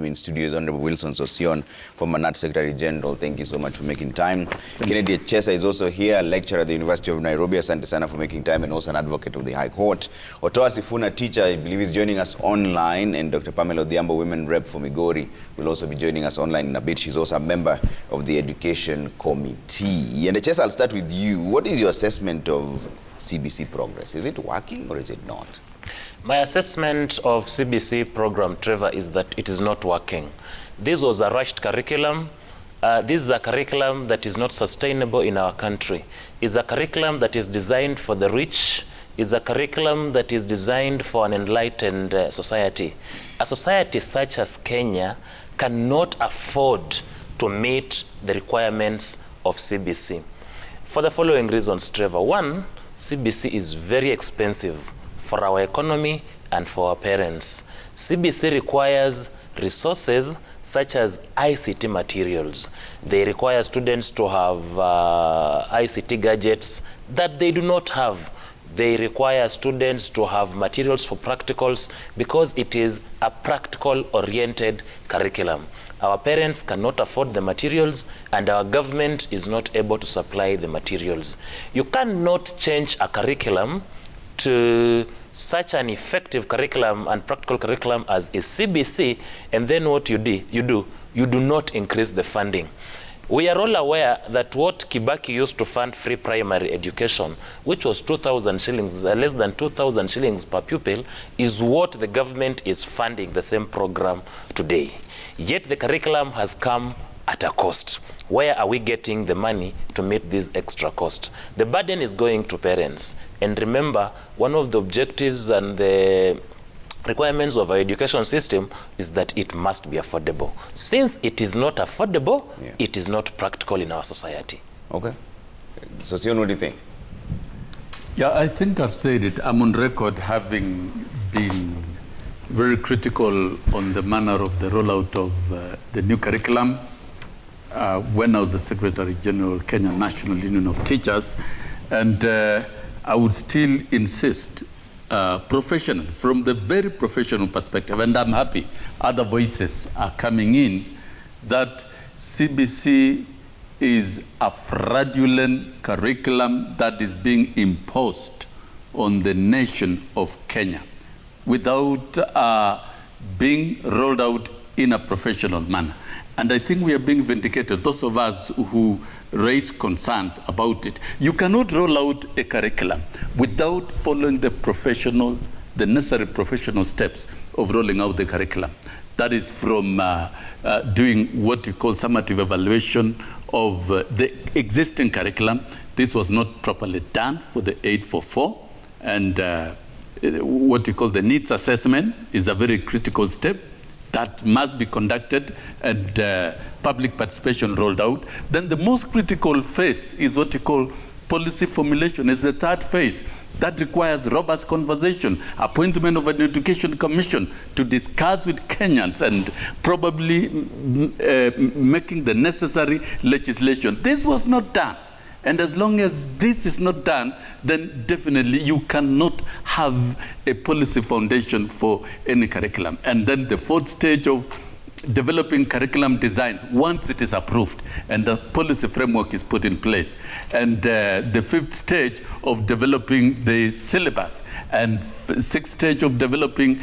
In studios, Honorable Wilson Sosion, former NAT Secretary General. Thank you so much for making time. Kennedy Chesa is also here, lecturer at the University of Nairobi. Asante sana for making time, and also an advocate of the High Court. Otoa Sifuna, teacher, I believe is joining us online, and Dr. Pamela Odhiambo, women rep for Migori, will also be joining us online in a bit. She's also a member of the Education Committee. And Chesa, I'll start with you. What is your assessment of CBC progress? Is it working or is it not? My assessment of CBC program, Trevor, is that it is not working. This was a rushed curriculum. This is a curriculum that is not sustainable in our country. It's a curriculum that is designed for the rich. It's a curriculum that is designed for an enlightened society. A society such as Kenya cannot afford to meet the requirements of CBC. For the following reasons, Trevor. One, CBC is very expensive for our economy and for our parents. CBC requires resources such as ICT materials. They require students to have ICT gadgets that they do not have. They require students to have materials for practicals because it is a practical-oriented curriculum. Our parents cannot afford the materials, and our government is not able to supply the materials. You cannot change a curriculum to such an effective curriculum and practical curriculum as is CBC, and then what you do not increase the funding. We are all aware that what Kibaki used to fund free primary education, which was 2,000 shillings, less than 2,000 shillings per pupil, is what the government is funding the same program today. Yet the curriculum has come at a cost. Where are we getting the money to meet this extra cost? The burden is going to parents. And remember, one of the objectives and the requirements of our education system is that it must be affordable. Since it is not affordable, it is not practical in our society. Okay. So, Sion, what do you think? Yeah, I think I've said it. I'm on record having been very critical on the manner of the rollout of the new curriculum. When I was the Secretary General, Kenya National Union of Teachers, and I would still insist professional, from the very professional perspective, and I'm happy other voices are coming in, that CBC is a fraudulent curriculum that is being imposed on the nation of Kenya without being rolled out in a professional manner. And I think we are being vindicated, those of us who raise concerns about it. You cannot roll out a curriculum without following the necessary professional steps of rolling out the curriculum. That is from doing what we call summative evaluation of the existing curriculum. This was not properly done for the 844. And what we call the needs assessment is a very critical step that must be conducted and public participation rolled out. Then the most critical phase is what we call policy formulation. It's the third phase that requires robust conversation, appointment of an education commission to discuss with Kenyans and probably making the necessary legislation. This was not done. And as long as this is not done, then definitely you cannot have a policy foundation for any curriculum. And then the fourth stage of developing curriculum designs, once it is approved and the policy framework is put in place. And the fifth stage of developing the syllabus, and sixth stage of developing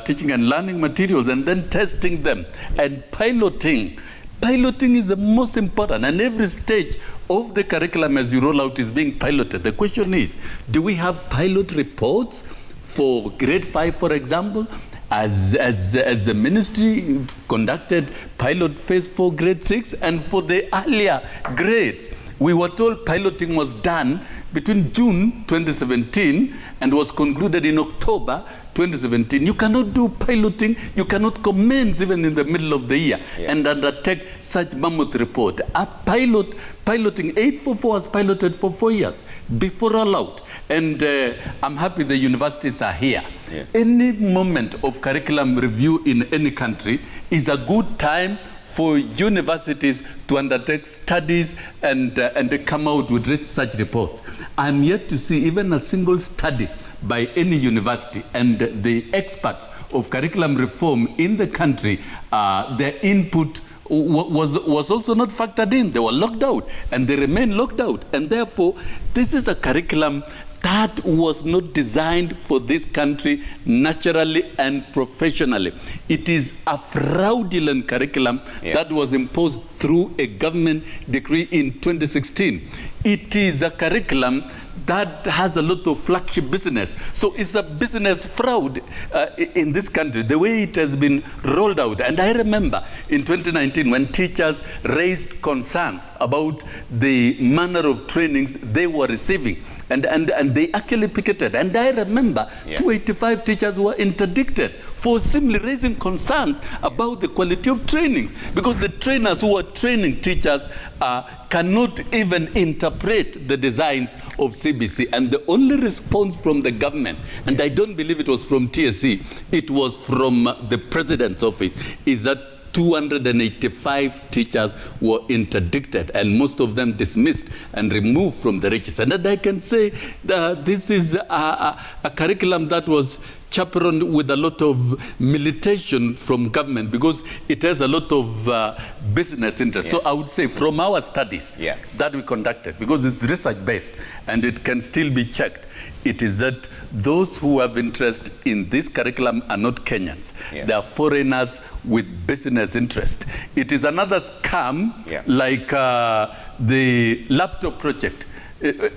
teaching and learning materials, and then testing them and piloting. Piloting is the most important, and every stage of the curriculum as you roll out is being piloted. The question is, do we have pilot reports for grade 5, for example? As the ministry conducted pilot phase for grade 6 and for the earlier grades. We were told piloting was done between June 2017 and was concluded in October 2017. You cannot do piloting, you cannot commence even in the middle of the year and undertake such mammoth report. Piloting 844 was piloted for 4 years before rollout. And I'm happy the universities are here. Any moment of curriculum review in any country is a good time for universities to undertake studies and come out with research reports. I'm yet to see even a single study by any university, and the experts of curriculum reform in the country, their input was also not factored in. They were locked out, and they remain locked out. And therefore, this is a curriculum that was not designed for this country naturally and professionally. It is a fraudulent curriculum that was imposed through a government decree in 2016. It is a curriculum that has a lot of flagship business. So it's a business fraud in this country, the way it has been rolled out. And I remember in 2019 when teachers raised concerns about the manner of trainings they were receiving, and they actually picketed. And I remember 285 teachers were interdicted for simply raising concerns about the quality of trainings, because the trainers who are training teachers cannot even interpret the designs of CBC. And the only response from the government, and I don't believe it was from TSC, it was from the president's office, is that 285 teachers were interdicted, and most of them dismissed and removed from the register. And I can say that this is a curriculum that was chaperoned with a lot of militation from government, because it has a lot of business interest. So I would say from our studies that we conducted, because it's research-based and it can still be checked, it is that those who have interest in this curriculum are not Kenyans. They are foreigners with business interest. It is another scam like the laptop project.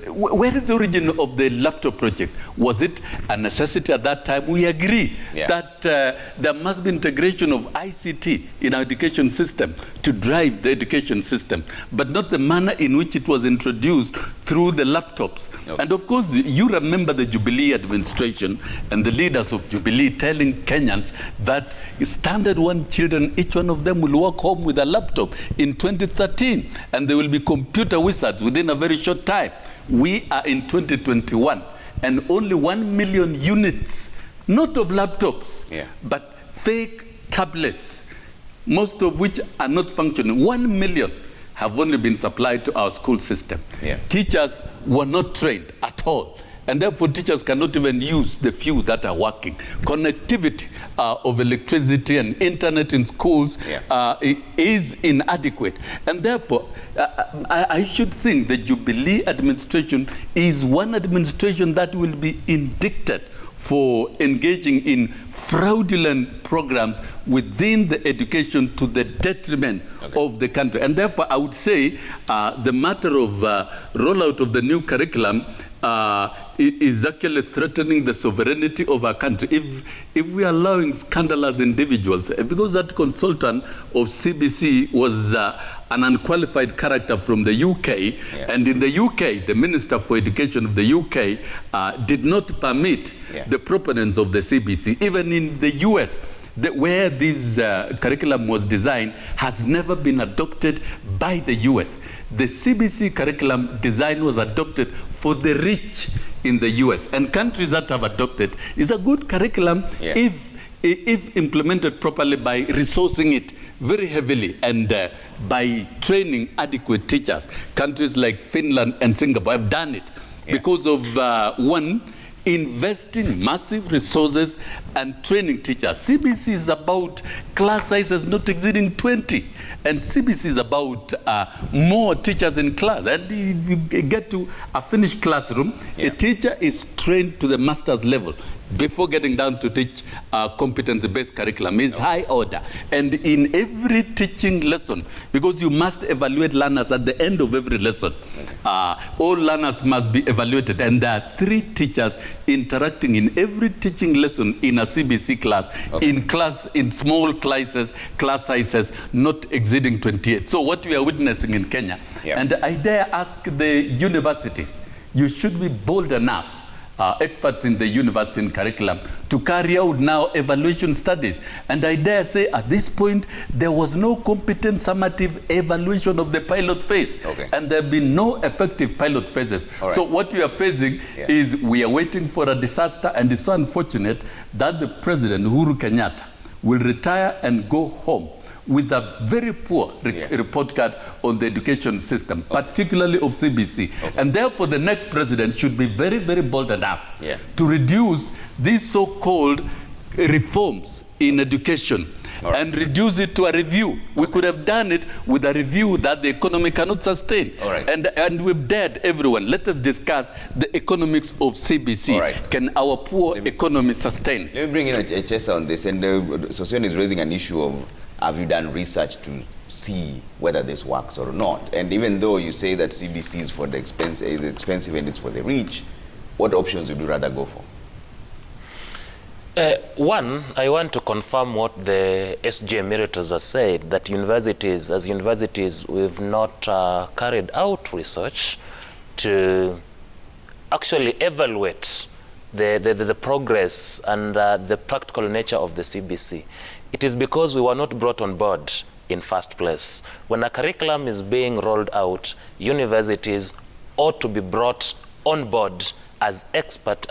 Where is the origin of the laptop project? Was it a necessity at that time? We agree that there must be integration of ICT in our education system to drive the education system, but not the manner in which it was introduced through the laptops. And of course, you remember the Jubilee administration and the leaders of Jubilee telling Kenyans that standard 1 children, each one of them will walk home with a laptop in 2013, and they will be computer wizards within a very short time. We are in 2021, and only 1 million units, not of laptops, but fake tablets, most of which are not functioning. 1 million have only been supplied to our school system. Teachers were not trained at all, and therefore teachers cannot even use the few that are working. Connectivity of electricity and internet in schools is inadequate, and therefore I should think the Jubilee administration is one administration that will be indicted for engaging in fraudulent programs within the education to the detriment of the country. And therefore, I would say the matter of rollout of the new curriculum is actually threatening the sovereignty of our country. If we are allowing scandalous individuals, because that consultant of CBC was an unqualified character from the UK, and in the UK, the Minister for Education of the UK did not permit the proponents of the CBC. Even in the US, where this curriculum was designed, has never been adopted by the US. The CBC curriculum design was adopted for the rich in the US, and countries that have adopted is a good curriculum if implemented properly by resourcing it very heavily and by training adequate teachers. Countries like Finland and Singapore have done it because of one, investing massive resources and training teachers. CBC is about class sizes not exceeding 20, and CBC is about more teachers in class. And if you get to a finished classroom, a teacher is trained to the master's level before getting down to teach competency-based curriculum. Is high order. And in every teaching lesson, because you must evaluate learners at the end of every lesson, all learners must be evaluated. And there are 3 teachers interacting in every teaching lesson in a CBC class, in small classes, class sizes not exceeding 28. So what we are witnessing in Kenya, and I dare ask the universities, you should be bold enough, experts in the university and curriculum, to carry out now evaluation studies. And I dare say at this point, there was no competent summative evaluation of the pilot phase. And there have been no effective pilot phases. So what we are facing is we are waiting for a disaster, and it's so unfortunate that the President, Uhuru Kenyatta, will retire and go home with a very poor report card on the education system, particularly of CBC. And therefore, the next president should be very, very bold enough to reduce these so-called reforms in education and reduce it to a review. We could have done it with a review that the economy cannot sustain. And we've dared everyone. Let us discuss the economics of CBC. Can our poor economy sustain? Let me bring in a Chesa on this. And Sosion is raising an issue of, have you done research to see whether this works or not? And even though you say that CBC is for the expensive and it's for the rich, what options would you rather go for? One, I want to confirm what the SG Emeritus has said, that as universities, we've not carried out research to actually evaluate the progress and the practical nature of the CBC. It is because we were not brought on board in first place. When a curriculum is being rolled out, universities ought to be brought on board as experts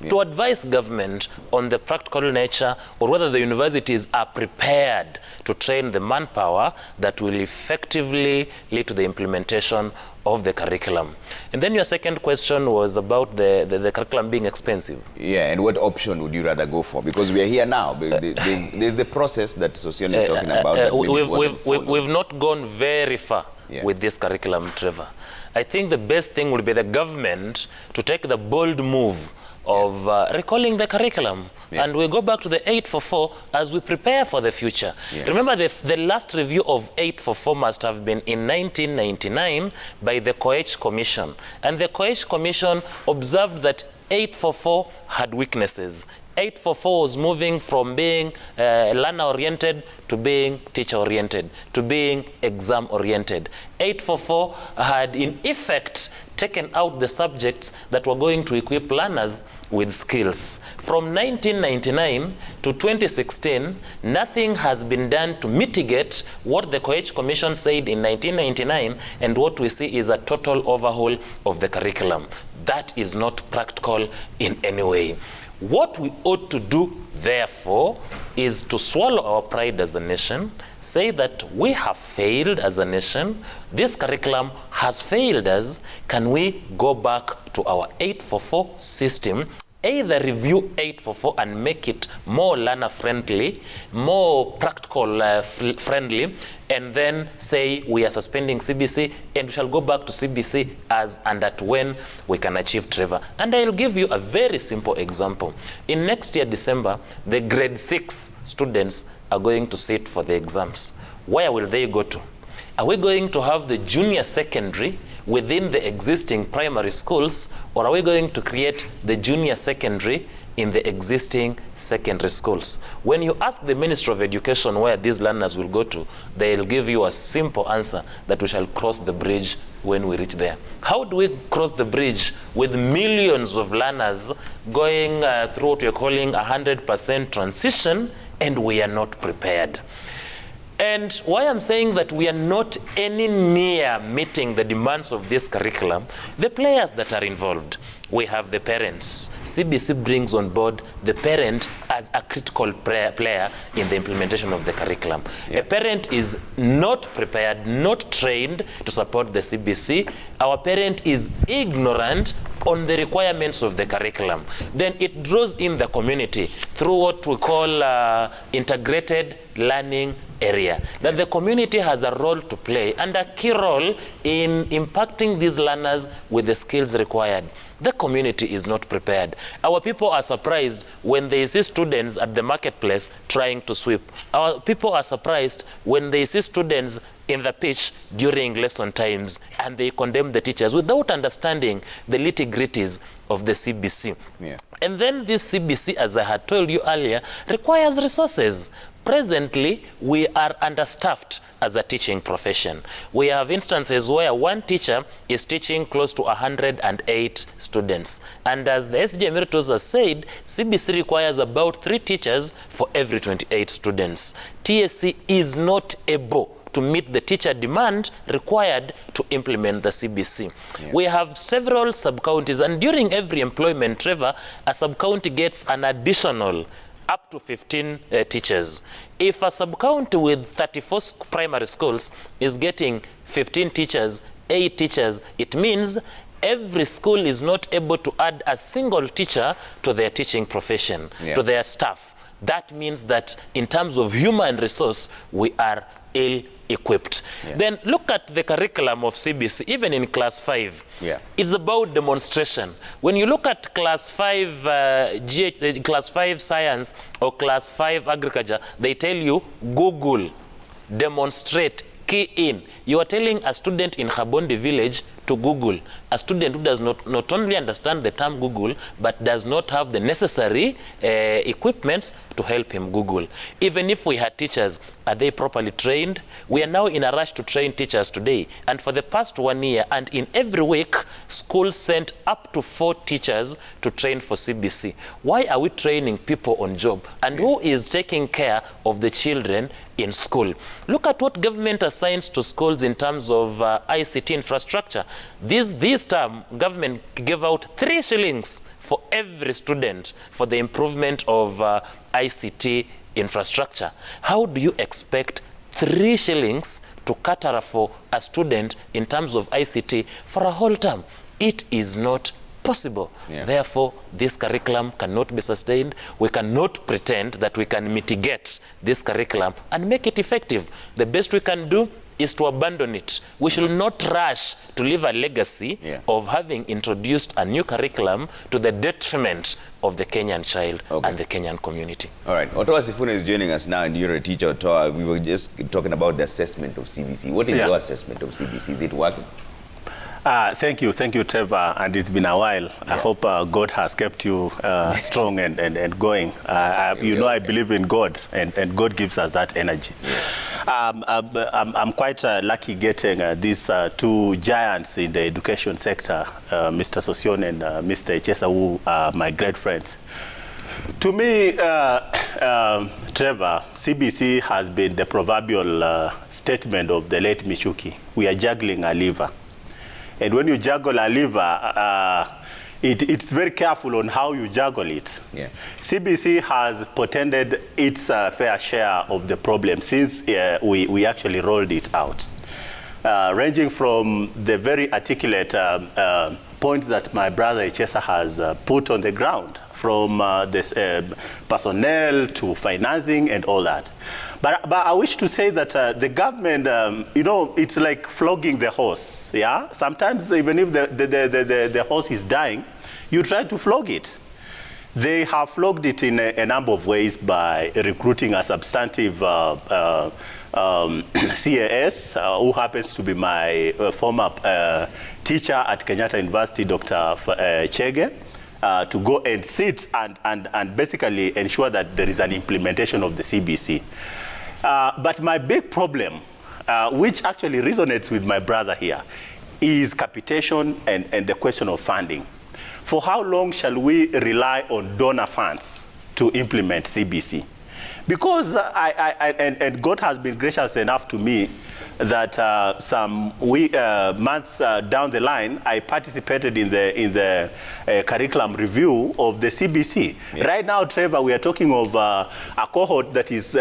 to advise government on the practical nature, or whether the universities are prepared to train the manpower that will effectively lead to the implementation of the curriculum. And then your second question was about the curriculum being expensive. Yeah, and what option would you rather go for? Because we are here now. There's the process that Sosion is talking about. We've not gone very far with this curriculum, Trevor. I think the best thing would be the government to take the bold move of recalling the curriculum. And we go back to the 844 as we prepare for the future. Remember, the last review of 844 must have been in 1999 by the Koech Commission. And the Koech Commission observed that 844 had weaknesses. 844 was moving from being learner-oriented to being teacher-oriented, to being exam-oriented. 844 had, in effect, taken out the subjects that were going to equip learners with skills. From 1999 to 2016, nothing has been done to mitigate what the Koech Commission said in 1999, and what we see is a total overhaul of the curriculum. That is not practical in any way. What we ought to do, therefore, is to swallow our pride as a nation, say that we have failed as a nation, this curriculum has failed us. Can we go back to our 844 system, either review 844 and make it more learner-friendly, more practical-friendly, and then say we are suspending CBC and we shall go back to CBC as and at when we can achieve Trevor. And I'll give you a very simple example. In next year, December, the grade 6 students are going to sit for the exams. Where will they go to? Are we going to have the junior secondary within the existing primary schools, or are we going to create the junior secondary in the existing secondary schools? When you ask the Ministry of Education where these learners will go to, they'll give you a simple answer that we shall cross the bridge when we reach there. How do we cross the bridge with millions of learners going through what we're calling 100% transition, and we are not prepared? And why I'm saying that we are not any near meeting the demands of this curriculum, the players that are involved. We have the parents. CBC brings on board the parent as a critical player in the implementation of the curriculum. A parent is not prepared, not trained to support the CBC. Our parent is ignorant on the requirements of the curriculum. Then it draws in the community through what we call integrated learning area, that the community has a role to play and a key role in impacting these learners with the skills required. The community is not prepared. Our people are surprised when they see students at the marketplace trying to sweep. Our people are surprised when they see students in the pitch during lesson times, and they condemn the teachers without understanding the nitty-gritties of the CBC. And then this CBC, as I had told you earlier, requires resources. Presently, we are understaffed as a teaching profession. We have instances where one teacher is teaching close to 108 students. And as the SG Emeritus has said, CBC requires about 3 teachers for every 28 students. TSC is not able to meet the teacher demand required to implement the CBC. We have several sub-counties, and during every employment, Trevor, a sub-county gets an additional up to 15 teachers. If a sub-county with 34 primary schools is getting 15 teachers, 8 teachers, it means every school is not able to add a single teacher to their teaching profession, to their staff. That means that in terms of human resource, we are ill-equipped. Then look at the curriculum of CBC, even in class 5. It's about demonstration. When you look at class 5 class 5 science or class 5 agriculture, they tell you Google, demonstrate, key in. You are telling a student in Khabondi village to Google, a student who does not only understand the term Google, but does not have the necessary equipments to help him Google. Even if we had teachers, are they properly trained? We are now in a rush to train teachers today. And for the past 1 year, and in every week, schools sent up to 4 teachers to train for CBC. Why are we training people on job? And who is taking care of the children in school? Look at what government assigns to schools in terms of ICT infrastructure. This term, government gave out 3 shillings for every student for the improvement of ICT infrastructure. How do you expect 3 shillings to cater for a student in terms of ICT for a whole term? It is not possible. Therefore, this curriculum cannot be sustained. We cannot pretend that we can mitigate this curriculum and make it effective. The best we can do is to abandon it. We should not rush to leave a legacy of having introduced a new curriculum to the detriment of the Kenyan child and the Kenyan community. All right. Otoa Sifuna is joining us now, and you're a teacher, Otoa. We were just talking about the assessment of CBC. What is your assessment of CBC? Is it working? Thank you, Trevor, and it's been a while. I hope God has kept you strong and going. You know, I believe in God, and God gives us that energy. I'm quite lucky getting these 2 giants in the education sector, Mr. Sosion and Mr. Echesa, who are my great friends. To me, Trevor, CBC has been the proverbial statement of the late Michuki. We are juggling a lever. And when you juggle a lever, it's very careful on how you juggle it. CBC has pretended its fair share of the problem since we actually rolled it out, ranging from the very articulate points that my brother Echesa has put on the ground, from this personnel to financing and all that. But I wish to say that the government, you know, it's like flogging the horse. Sometimes even if the horse is dying, you try to flog it. They have flogged it in a number of ways by recruiting a substantive CAS, who happens to be my former teacher at Kenyatta University, Dr. Chege, to go and sit and basically ensure that there is an implementation of the CBC. But my big problem, which actually resonates with my brother here, is capitation and the question of funding. For how long shall we rely on donor funds to implement CBC? Because and God has been gracious enough to me that some months down the line, I participated in the curriculum review of the CBC. Right now, Trevor, we are talking of a cohort that is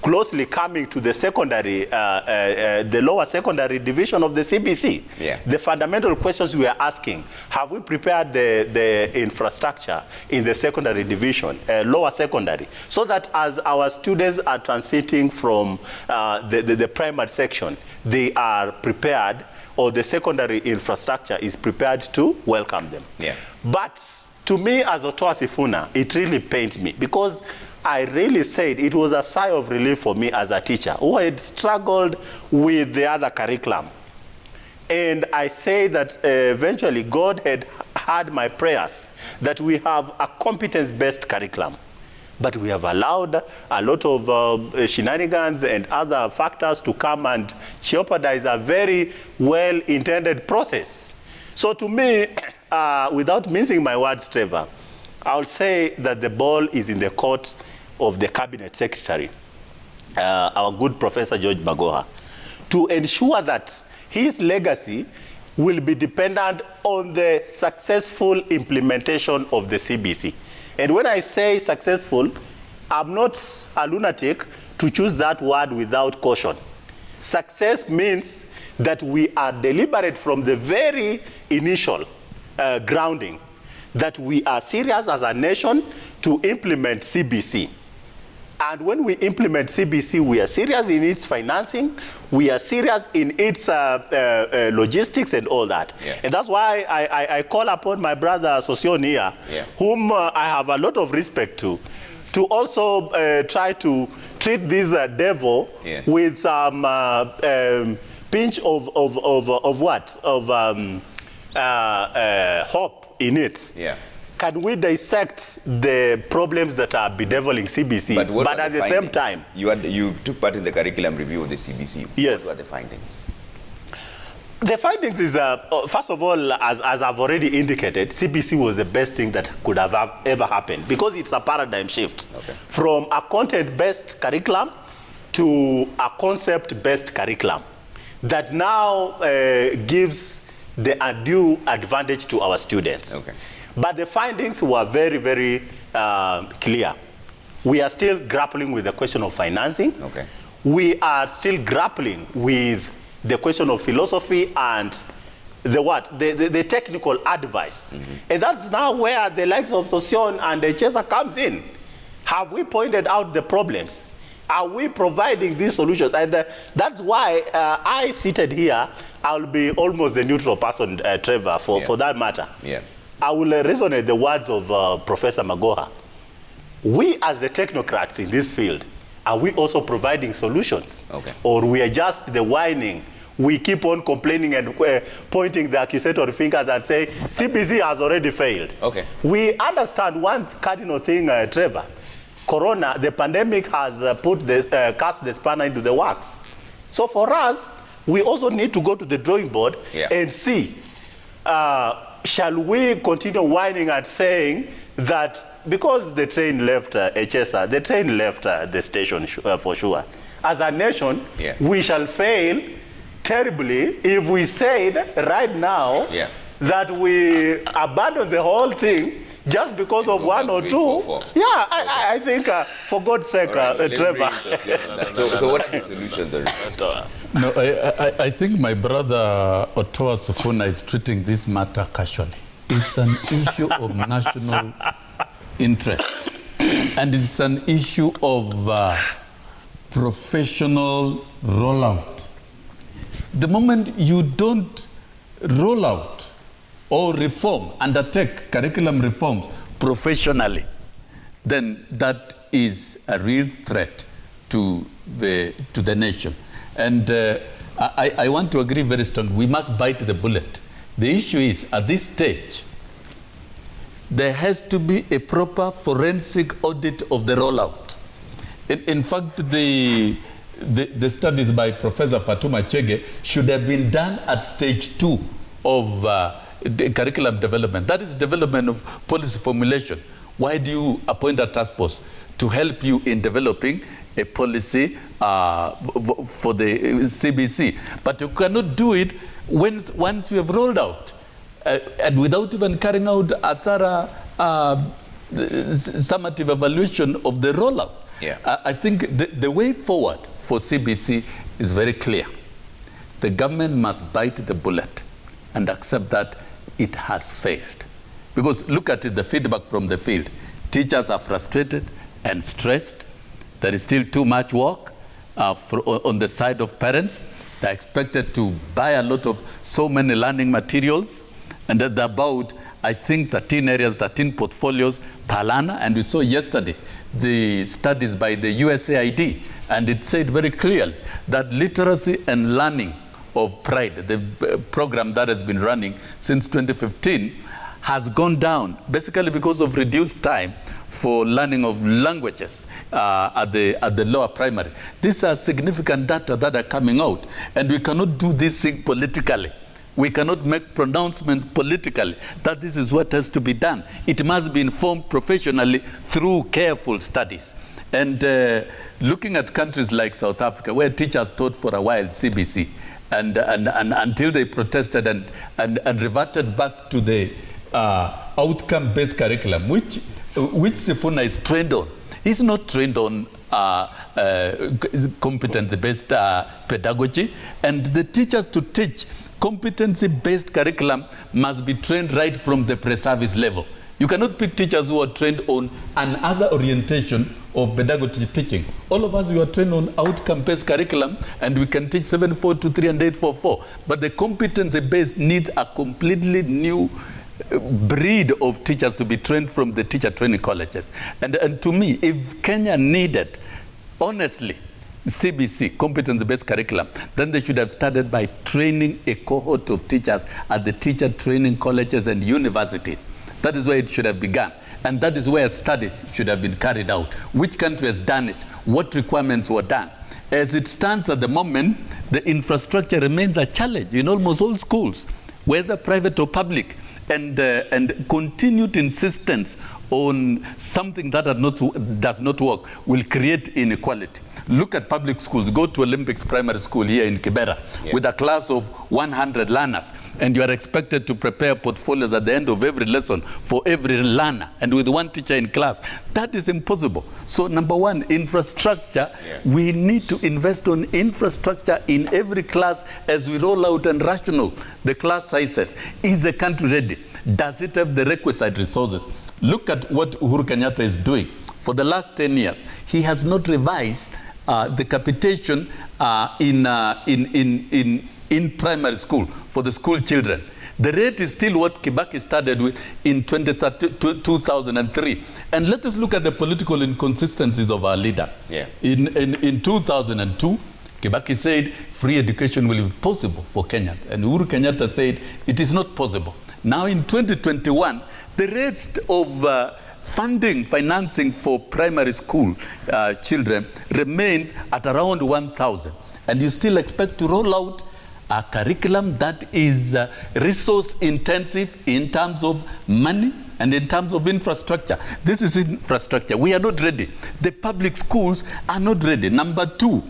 closely coming to the secondary, the lower secondary division of the CBC. The fundamental questions we are asking: have we prepared the infrastructure in the secondary division, lower secondary, so that as our students are transiting from the primary section, they are prepared, or the secondary infrastructure is prepared to welcome them? But to me, as Otoa Sifuna, it really pains me, because I really said it was a sigh of relief for me as a teacher who had struggled with the other curriculum. And I say that eventually God had heard my prayers that we have a competence-based curriculum. But we have allowed a lot of shenanigans and other factors to come and jeopardize a very well-intended process. So to me, without mincing my words, Trevor, I'll say that the ball is in the court of the Cabinet Secretary, our good Professor George Magoha, to ensure that his legacy will be dependent on the successful implementation of the CBC. And when I say successful, I'm not a lunatic to choose that word without caution. Success means that we are deliberate from the very initial grounding, that we are serious as a nation to implement CBC. And when we implement CBC, we are serious in its financing, we are serious in its logistics and all that. Yeah. And that's why I call upon my brother Sosion here, whom I have a lot of respect to also try to treat this devil with some pinch of what? Of hope in it. Yeah. Can we dissect the problems that are bedeviling CBC, but at the same time? You took part in the curriculum review of the CBC. Yes. What were the findings? The findings is, first of all, as I've already indicated, CBC was the best thing that could have ever happened because it's a paradigm shift from a content-based curriculum to a concept-based curriculum that now gives the undue advantage to our students. Okay. But the findings were very, very clear. We are still grappling with the question of financing. Okay. We are still grappling with the question of philosophy and the technical advice. And that's now where the likes of Sosion and the Chesa comes in. Have we pointed out the problems? Are we providing these solutions? And that's why I seated here, I'll be almost the neutral person, Trevor, for that matter. Yeah. I will resonate the words of Professor Magoha. We as the technocrats in this field, are we also providing solutions? Okay. Or we are just the whining? We keep on complaining and pointing the accusatory fingers and say, CBC has already failed. Okay. We understand one cardinal thing, Trevor. Corona, the pandemic has cast the spanner into the works. So for us, we also need to go to the drawing board and see, shall we continue whining and saying that because the train left Echesa, the train left the station for sure. As a nation, we shall fail terribly if we said right now that we abandon the whole thing just because of one or two. I think, for God's sake, Trevor. So what are the solutions? No, I think my brother Otoa Sufuna is treating this matter casually. It's an issue of national interest. And it's an issue of professional rollout. The moment you don't roll out or reform, undertake curriculum reforms professionally, then that is a real threat to the nation. And I want to agree very strongly. We must bite the bullet. The issue is, at this stage, there has to be a proper forensic audit of the rollout. In fact, the studies by Professor Fatuma Chege should have been done at stage 2 of the curriculum development. That is development of policy formulation. Why do you appoint a task force? To help you in developing a policy for the CBC. But you cannot do it once you have rolled out and without even carrying out a thorough summative evaluation of the rollout. I think the way forward for CBC is very clear. The government must bite the bullet and accept that it has failed. Because look at it, the feedback from the field. Teachers are frustrated and stressed. There is still too much work on the side of parents. They're expected to buy a lot of so many learning materials. And about, I think, 13 areas, 13 portfolios per learner. And we saw yesterday the studies by the USAID. And it said very clearly that literacy and learning of Pride, the program that has been running since 2015, has gone down, basically because of reduced time for learning of languages at the lower primary. These are significant data that are coming out, and we cannot do this thing politically. We cannot make pronouncements politically that this is what has to be done. It must be informed professionally through careful studies. And looking at countries like South Africa, where teachers taught for a while CBC, and until they protested and reverted back to the outcome-based curriculum, which which Sifuna is trained on. He's not trained on competency-based pedagogy, and the teachers to teach competency-based curriculum must be trained right from the pre-service level. You cannot pick teachers who are trained on another orientation of pedagogy teaching. All of us, we are trained on outcome-based curriculum, and we can teach 742-3 and 844. But the competency-based needs a completely new breed of teachers to be trained from the teacher training colleges. And to me, if Kenya needed, honestly, CBC, competence-based curriculum, then they should have started by training a cohort of teachers at the teacher training colleges and universities. That is where it should have begun. And that is where studies should have been carried out. Which country has done it? What requirements were done? As it stands at the moment, the infrastructure remains a challenge in almost all schools, whether private or public. And continued insistence on something that does not work will create inequality. Look at public schools. Go to Olympics Primary School here in Kibera with a class of 100 learners, and you are expected to prepare portfolios at the end of every lesson for every learner, and with one teacher in class. That is impossible. So number one, infrastructure. We need to invest on infrastructure in every class as we roll out and rational the class sizes. Is the country ready? Does it have the requisite resources? Look at what Uhuru Kenyatta is doing. For the last 10 years, he has not revised the capitation in primary school for the school children. The rate is still what Kibaki started with in 2003. And let us look at the political inconsistencies of our leaders. In 2002, Kibaki said free education will be possible for Kenyans. And Uhuru Kenyatta said it is not possible. Now in 2021, the rates of financing for primary school children remains at around 1,000. And you still expect to roll out a curriculum that is resource intensive in terms of money and in terms of infrastructure. This is infrastructure. We are not ready. The public schools are not ready. Number two,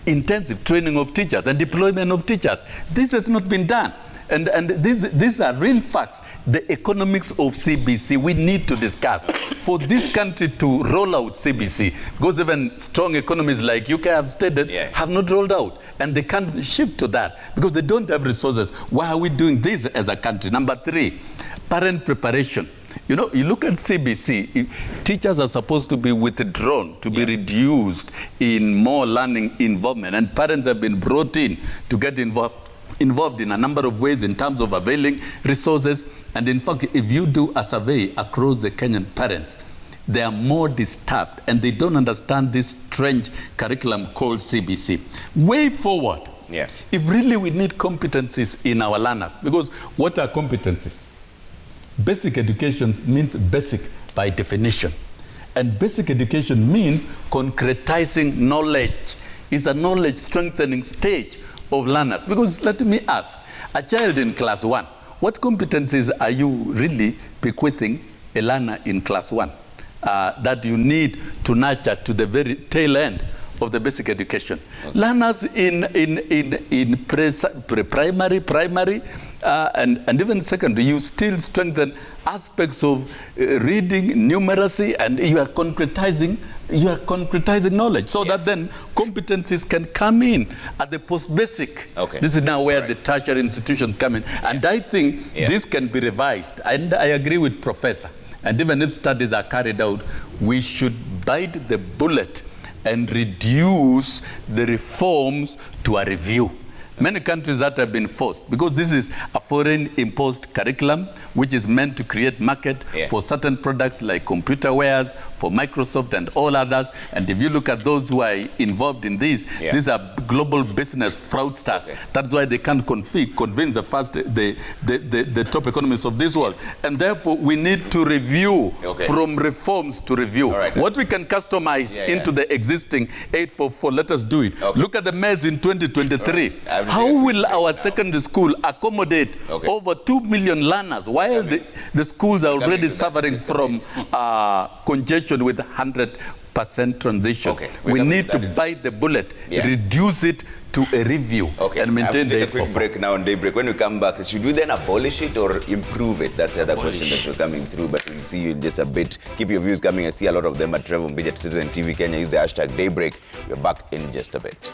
intensive training of teachers and deployment of teachers. This has not been done. And these are real facts. The economics of CBC we need to discuss. For this country to roll out CBC, because even strong economies like UK have stated, have not rolled out. And they can't shift to that because they don't have resources. Why are we doing this as a country? Number three, parent preparation. You know, you look at CBC, teachers are supposed to be withdrawn, to be reduced in more learning involvement. And parents have been brought in to get involved in a number of ways in terms of availing resources. And in fact, if you do a survey across the Kenyan parents, they are more disturbed and they don't understand this strange curriculum called CBC. Way forward, if really we need competencies in our learners, because what are competencies? Basic education means basic by definition. And basic education means concretizing knowledge. It's a knowledge strengthening stage of learners. Because let me ask, a child in class 1, what competencies are you really bequeathing a learner in class 1 that you need to nurture to the very tail end of the basic education? Learners in primary, and even secondary, you still strengthen aspects of reading, numeracy, and you are concretizing knowledge so that then competencies can come in at the post-basic. This is now where the tertiary institutions come in. And I think this can be revised. And I agree with Professor. And even if studies are carried out, we should bite the bullet and reduce the reforms to a review. Many countries that have been forced, because this is a foreign imposed curriculum, which is meant to create market for certain products like computer wares, for Microsoft and all others. And if you look at those who are involved in this, these are global business fraudsters. That's why they can't convince the top economists of this world. And therefore, we need to review from reforms to review. What we can customize into the existing 844, let us do it. Look at the mess in 2023. How will our secondary school accommodate over 2 million learners while the schools are already suffering from congestion with 100% transition? Okay, we need to bite the bullet, reduce it to a review, and maintain the. Take a quick break now on Daybreak. When we come back, should we then abolish it or improve it? That's the other question that we're coming through, but we'll see you in just a bit. Keep your views coming. I see a lot of them at Trevor Mbidget, Citizen TV Kenya. Use the hashtag Daybreak. We're back in just a bit.